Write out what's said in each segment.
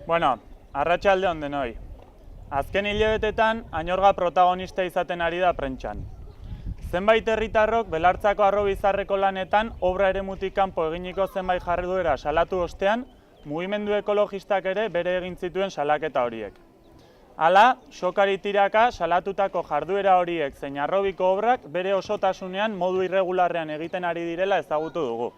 Bueno, arratsalde on denoi. Azken hilabetetan Añorga protagonista izaten ari da prentsan. Zenbait herritarrok Belartzako harrobizarreko lanetan obra eremutik kanpo eginiko zenbait jarduera salatu ostean, mugimendu ekologistak ere bere egin zituen salaketa horiek. Hala, sokari tiraka salatutako jarduera horiek zein harrobiko obrak bere osotasunean modu irregularrean egiten ari direla ezagutu dugu.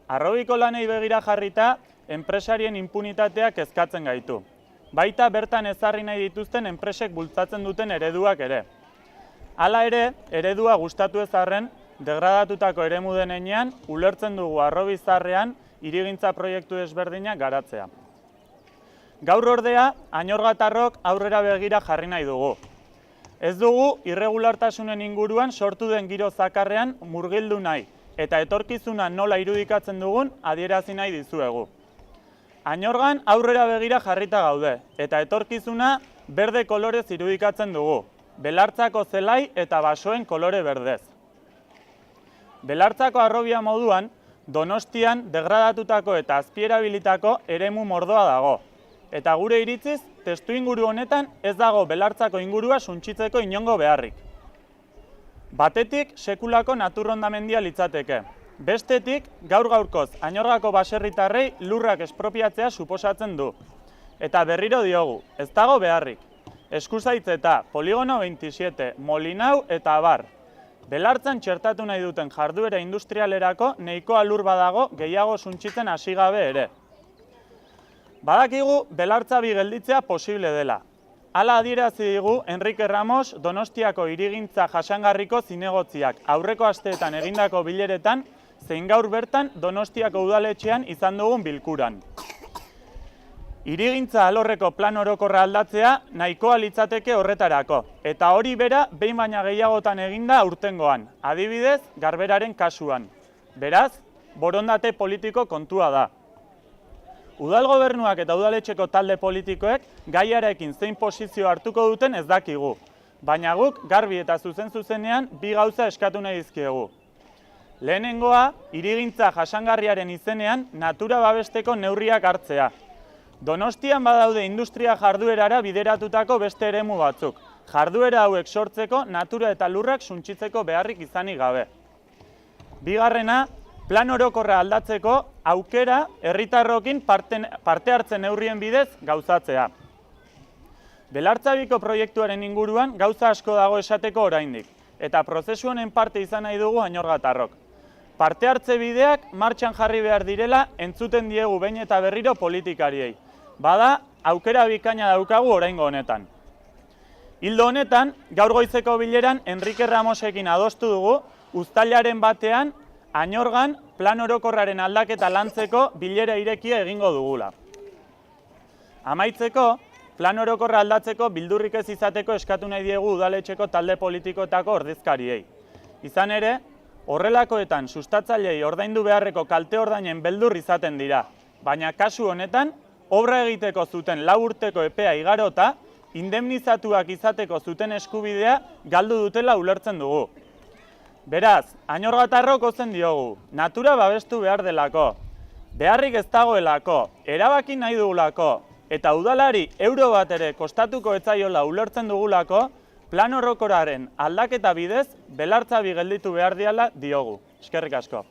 Harrobiko lanei begira jarrita, enpresarien impunitateak kezkatzen gaitu. Baita bertan ezarri nahi dituzten enpresek bultzatzen duten ereduak ere. Hala ere, eredua gustatu ez arren, degradatutako eremu den heinean, ulertzen dugu harrobizarrean hirigintza proiektu desberdinak garatzea. Gaur ordea, añorgatarrok aurrera begira jarri nahi dugu. Ez dugu irregulartasunen inguruan sortu den giro zakarrean murgildu nahi, eta etorkizuna nola irudikatzen dugun adierazi nahi dizuegu. Añorgan aurrera begira jarrita gaude, eta etorkizuna berde kolorez irudikatzen dugu, Belartzako zelai eta basoen kolore berdez. Belartzako harrobia moduan, Donostian degradatutako eta azpierabilitako eremu mordoa dago, eta gure iritziz, testuinguru honetan ez dago Belartzako ingurua suntsitzeko inongo beharrik. Batetik, sekulako naturrondamendia litzateke. Bestetik, gaur-gaurkoz, Añorgako baserritarrei lurrak espropiatzea suposatzen du. Eta berriro diogu, ez dago beharrik. Eskuzaitz eta Poligono 27, Molinau eta abar. Belartzan txertatu nahi duten jarduera industrialerako nahikoa lur badago gehiago suntsitzen hasi gabe ere. Badakigu Belartza bi gelditzea posible dela. Hala adierazi digu Enrique Ramos Donostiako hirigintza jasangarriko zinegotziak aurreko asteetan egindako bileretan, zein gaur bertan Donostiako udaletxean izan dugun bilkuran. Hirigintza alorreko plan orokorra aldatzea nahikoa litzateke horretarako, eta hori bera behin baina gehiagotan eginda aurtengoan, adibidez Garberaren kasuan. Beraz, borondate politiko kontua da. Udal gobernuak eta udaletxeko talde politikoek gaiarekin zein posizio hartuko duten ez dakigu, baina guk garbi eta zuzen-zuzenean bi gauza eskatu nahi dizkiegu. Lehenengoa, hirigintza jasangarriaren izenean natura babesteko neurriak hartzea. Donostian badaude industria jarduerara bideratutako beste eremu batzuk, jarduera hauek sortzeko natura eta lurrak suntsitzeko beharrik izanik gabe. Bigarrena, plan orokorra aldatzeko aukera herritarrokin parte hartzen neurrien bidez gauzatzea. Belartzabiko proiektuaren inguruan gauza asko dago esateko oraindik, eta prozesu honen parte izan nahi dugu añorgatarrok. Parte hartze bideak martxan jarri behar direla entzuten diegu behin eta berriro politikariei. Bada, aukera bikaina daukagu oraingo honetan. Ildo honetan, gaur goizeko bileran Enrique Ramosekin adostu dugu, uztailaren batean, Añorgan plan orokorraren aldaketa lantzeko bilera irekia egingo dugula. Amaitzeko, plan orokorra aldatzeko bildurrik ez izateko eskatu nahi diegu udaletxeko talde politikoetako ordezkariei. Izan ere, horrelakoetan sustatzailei ordaindu beharreko kalte ordainen beldur izaten dira, baina kasu honetan, obra egiteko zuten 4 urteko epea igarota, indemnizatuak izateko zuten eskubidea galdu dutela ulertzen dugu. Beraz, añorgatarrok ozen diogu, natura babestu behar delako, beharrik ez dagoelako, erabaki nahi dugulako, eta udalari euro bat ere kostatuko etzaiola ulertzen dugulako, plan orokorraren aldaketa bidez, Belartza bi gelditu behar diala diogu. Eskerrik asko.